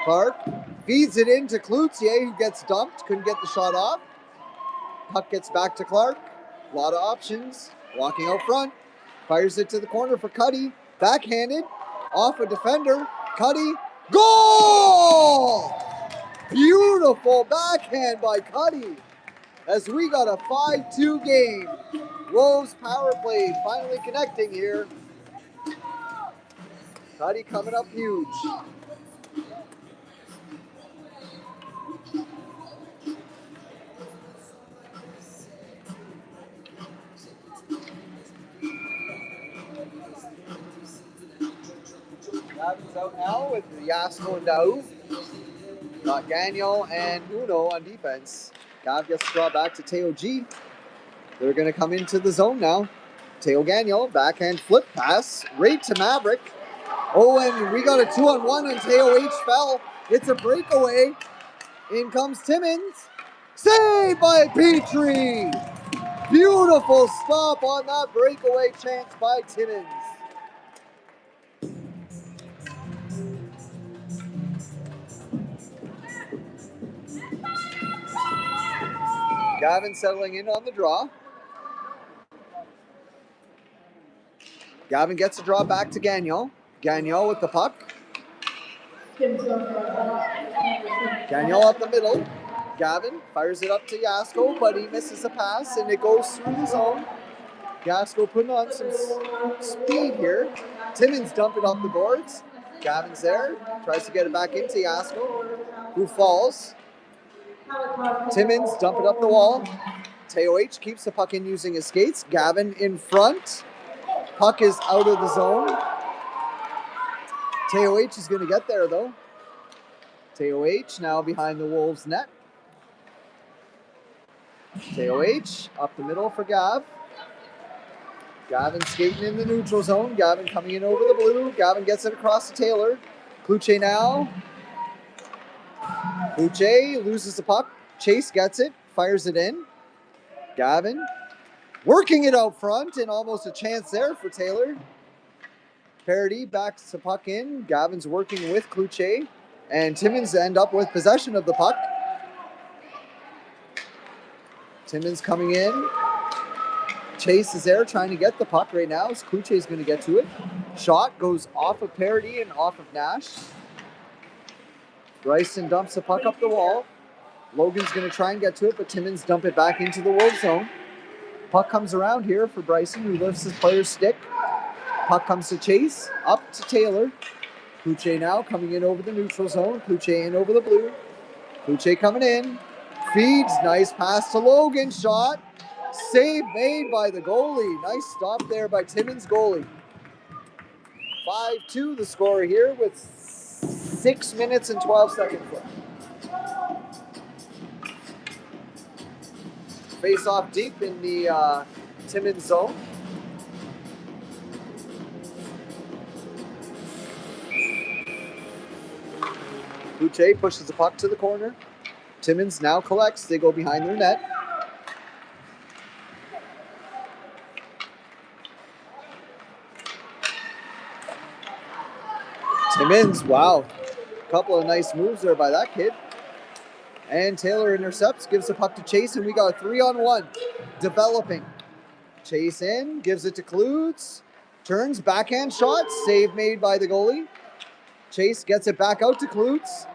Clark feeds it in to Cloutier, who gets dumped. Couldn't get the shot off. Puck gets back to Clark. A lot of options. Walking out front. Fires it to the corner for Cuddy. Backhanded. Off a defender. Cuddy. Goal! Beautiful backhand by Cuddy. As we got a 5-2 game. Wolves power play finally connecting here. Cuddy coming up huge. Gavin's out now with Yasko and Daou. Got Gagnon and Uno on defense. Gav gets the draw back to Teo G. They're going to come into the zone now. Teo Gagnon, backhand flip pass, right to Maverick. Oh, and we got a 2-on-1 and Teo H fell. It's a breakaway. In comes Timmins. Saved by Petrie. Beautiful stop on that breakaway chance by Timmins. Gavin settling in on the draw. Gavin gets the draw back to Gagnon. Gagnon with the puck. Gagnon up the middle. Gavin fires it up to Yasko, but he misses a pass and it goes through the zone. Yasko putting on some speed here. Timmins dumped it off the boards. Gavin's there. Tries to get it back into Yasko, who falls. Timmins dump it up the wall. Teo H keeps the puck in using his skates. Gavin in front. Puck is out of the zone. Teo H is going to get there, though. Teo H now behind the Wolves' net. Teo H up the middle for Gav. Gavin skating in the neutral zone. Gavin coming in over the blue. Gavin gets it across to Taylor. Kluche now. Kluche loses the puck. Chase gets it. Fires it in. Gavin Working it out front and almost a chance there for Taylor. Parody backs the puck in. Gavin's working with Cloutier. And Timmins end up with possession of the puck. Timmins coming in. Chase is there trying to get the puck right now. Cloutier's going to get to it. Shot goes off of Parody and off of Nash. Bryson dumps the puck up the wall. Logan's going to try and get to it, but Timmins dump it back into the Wolves zone. Puck comes around here for Bryson, who lifts his player's stick. Puck comes to Chase, up to Taylor. Cloutier now coming in over the neutral zone. Cloutier in over the blue. Cloutier coming in. Feeds, nice pass to Logan. Shot. Save made by the goalie. Nice stop there by Timmins' goalie. 5-2 the score here with 6 minutes and 12 seconds left. Face off deep in the Timmins zone. Cloutier pushes the puck to the corner. Timmins now collects. They go behind their net. Timmins, wow. A couple of nice moves there by that kid. And Taylor intercepts, gives the puck to Chase, and we got a 3-on-1 developing. Chase in, gives it to Klutz. Turns, backhand shot, save made by the goalie. Chase gets it back out to Klutz.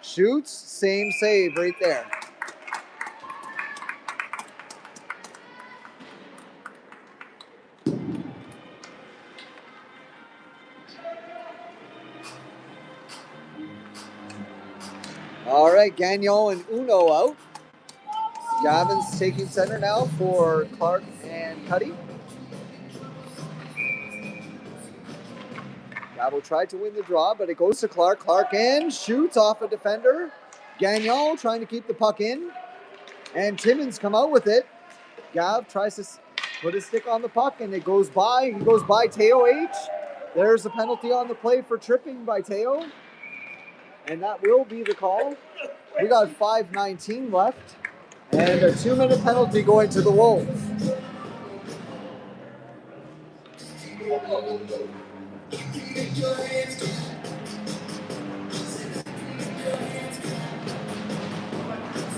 Shoots, same save right there. All right, Gagnon and Uno out. Gavin's taking center now for Clark and Cuddy. Gabo tried to win the draw, but it goes to Clark. Clark in, shoots off a defender. Gagnon trying to keep the puck in. And Timmins come out with it. Gav tries to put his stick on the puck, and it goes by. He goes by Teo H. There's a penalty on the play for tripping by Teo. And that will be the call. We got 5:19 left. And a 2-minute penalty going to the Wolves.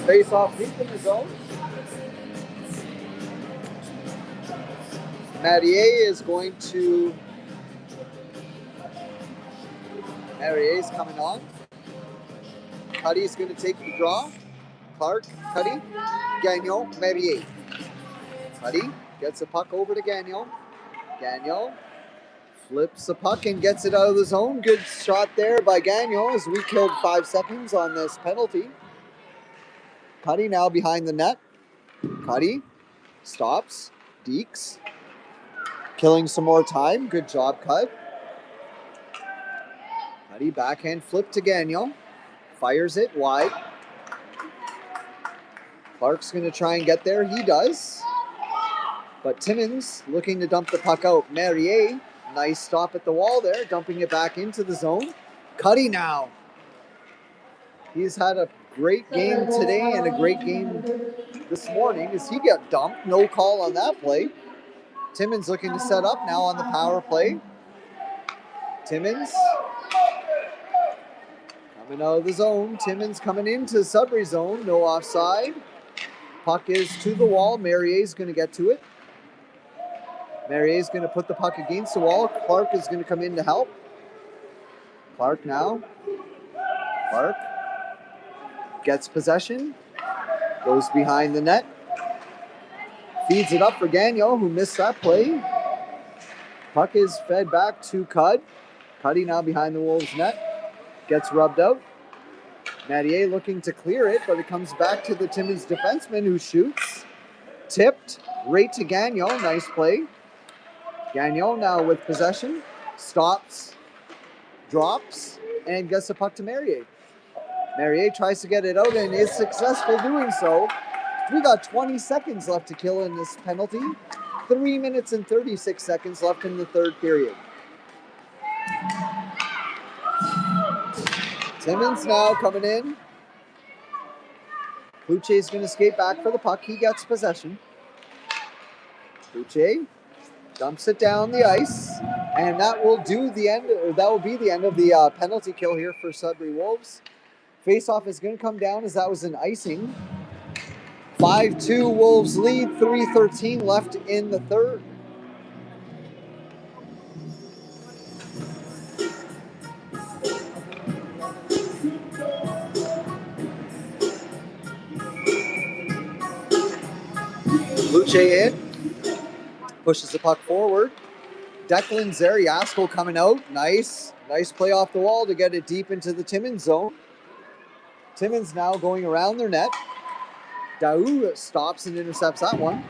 Face off deep in the zone. Mattier is going to... Mattier's coming on. Cuddy's going to take the draw. Clark, Cuddy, Gagnon, Mattier. Cuddy gets the puck over to Gagnon. Gagnon flips the puck and gets it out of the zone. Good shot there by Gagnon as we killed 5 seconds on this penalty. Cuddy now behind the net. Cuddy stops, dekes, killing some more time. Good job, Cud. Cuddy backhand flip to Gagnon. Fires it wide. Clark's going to try and get there. He does. But Timmins looking to dump the puck out. Merrier, nice stop at the wall there, dumping it back into the zone. Cuddy now. He's had a great game today and a great game this morning as he got dumped. No call on that play. Timmins looking to set up now on the power play. Timmins coming out of the zone. Timmins coming into the Sudbury zone. No offside. Puck is to the wall. Merrier's going to get to it. Merrier's going to put the puck against the wall. Clark is going to come in to help. Clark now. Clark gets possession. Goes behind the net. Feeds it up for Gagnon, who missed that play. Puck is fed back to Cud. Cuddy now behind the Wolves net. Gets rubbed out. Mattier looking to clear it, but it comes back to the Timmins defenseman who shoots. Tipped right to Gagnon. Nice play. Gagnon now with possession. Stops. Drops. And gets the puck to Merrier. Merrier tries to get it out and is successful doing so. We got 20 seconds left to kill in this penalty. 3 minutes and 36 seconds left in the third period. Timmins now coming in. Cloutier's going to skate back for the puck. He gets possession. Uche dumps it down the ice, and that will do the end. That will be the end of the penalty kill here for Sudbury Wolves. Face-off is going to come down as that was an icing. 5-2 Wolves lead, 3:13 left in the third. Luce in, pushes the puck forward. Declan's there, Yasko coming out. Nice play off the wall to get it deep into the Timmins zone. Timmins now going around their net. Daou stops and intercepts that one.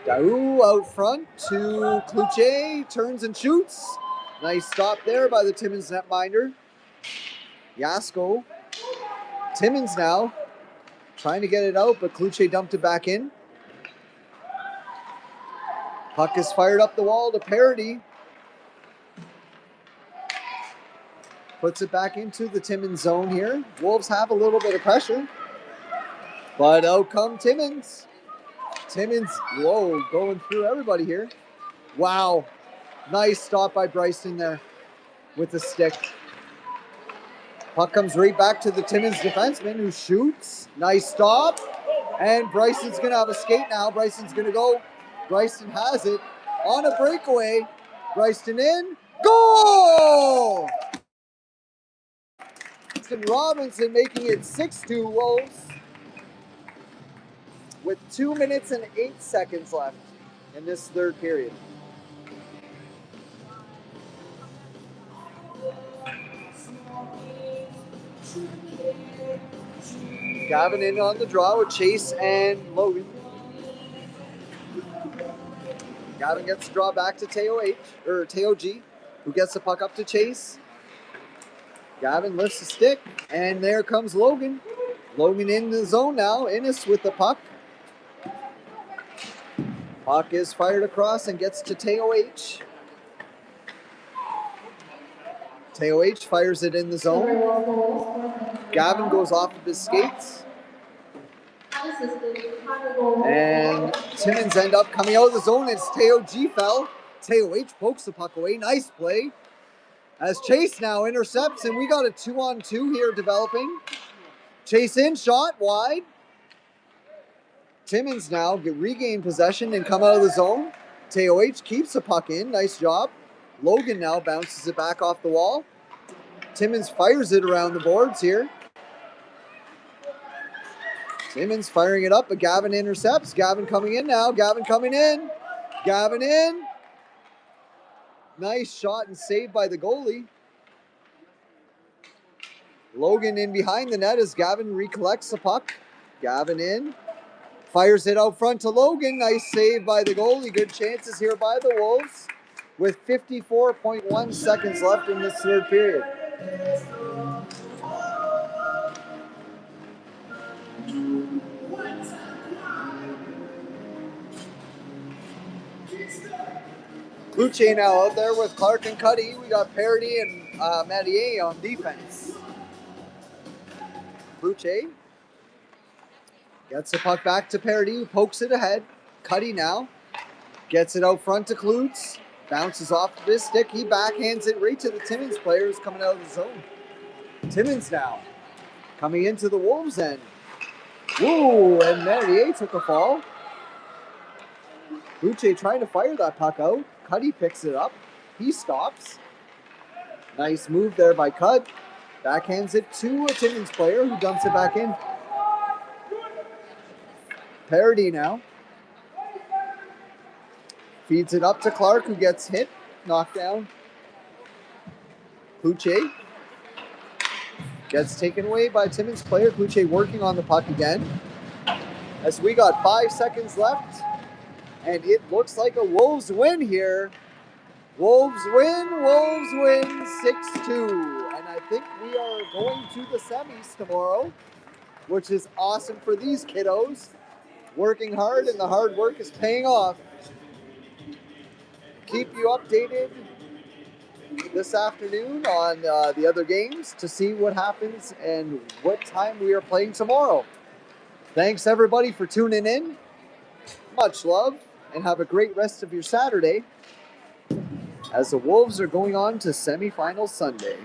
Daou out front to Kluche, turns and shoots. Nice stop there by the Timmins netminder. Yasko. Timmins now trying to get it out, but Kluche dumped it back in. Puck is fired up the wall to Parody. Puts it back into the Timmins zone here. Wolves have a little bit of pressure. But out come Timmins. Timmins, whoa, going through everybody here. Wow. Nice stop by Bryson there with the stick. Puck comes right back to the Timmins defenseman who shoots. Nice stop. And Bryson's going to have a skate now. Bryson's going to go. Bryson has it on a breakaway. Bryson in. Goal! Robinson making it 6-2 Wolves with 2 minutes and 8 seconds left in this third period. Gavin in on the draw with Chase and Logan. Gavin gets the draw back to TOG, who gets the puck up to Chase. Gavin lifts the stick, and there comes Logan. Logan in the zone now. Innes with the puck. Puck is fired across and gets to TOH. TOH fires it in the zone. Gavin goes off of his skates. And Timmins end up coming out of the zone as TOG fell. TOH pokes the puck away. Nice play. As Chase now intercepts, and we got a 2-on-2 here developing. Chase in, shot wide. Timmins now regain possession and come out of the zone. TOH keeps the puck in. Nice job. Logan now bounces it back off the wall. Timmins fires it around the boards here. Timmins firing it up, but Gavin intercepts. Gavin coming in now. Gavin coming in. Gavin in. Nice shot and save by the goalie. Logan in behind the net as Gavin recollects the puck. Gavin in. Fires it out front to Logan. Nice save by the goalie. Good chances here by the Wolves with 54.1 seconds left in this third period. Kluche now out there with Clark and Cuddy. We got Parody and Mattier on defense. Kluche gets the puck back to Parody, who pokes it ahead. Cuddy now gets it out front to Klutz. Bounces off of his stick. He backhands it right to the Timmins players coming out of the zone. Timmins now coming into the Wolves end. Woo, and Mattier took a fall. Kluche trying to fire that puck out. Cuddy picks it up. He stops. Nice move there by Cud. Backhands it to a Timmins player who dumps it back in. Parody now. Feeds it up to Clark, who gets hit. Knocked down. Kluche gets taken away by Timmins player. Kluche working on the puck again. As we got 5 seconds left. And it looks like a Wolves win here. Wolves win 6-2. And I think we are going to the semis tomorrow, which is awesome for these kiddos. Working hard, and the hard work is paying off. Keep you updated this afternoon on the other games to see what happens and what time we are playing tomorrow. Thanks everybody for tuning in. Much love. and have a great rest of your Saturday as the Wolves are going on to semifinals Sunday.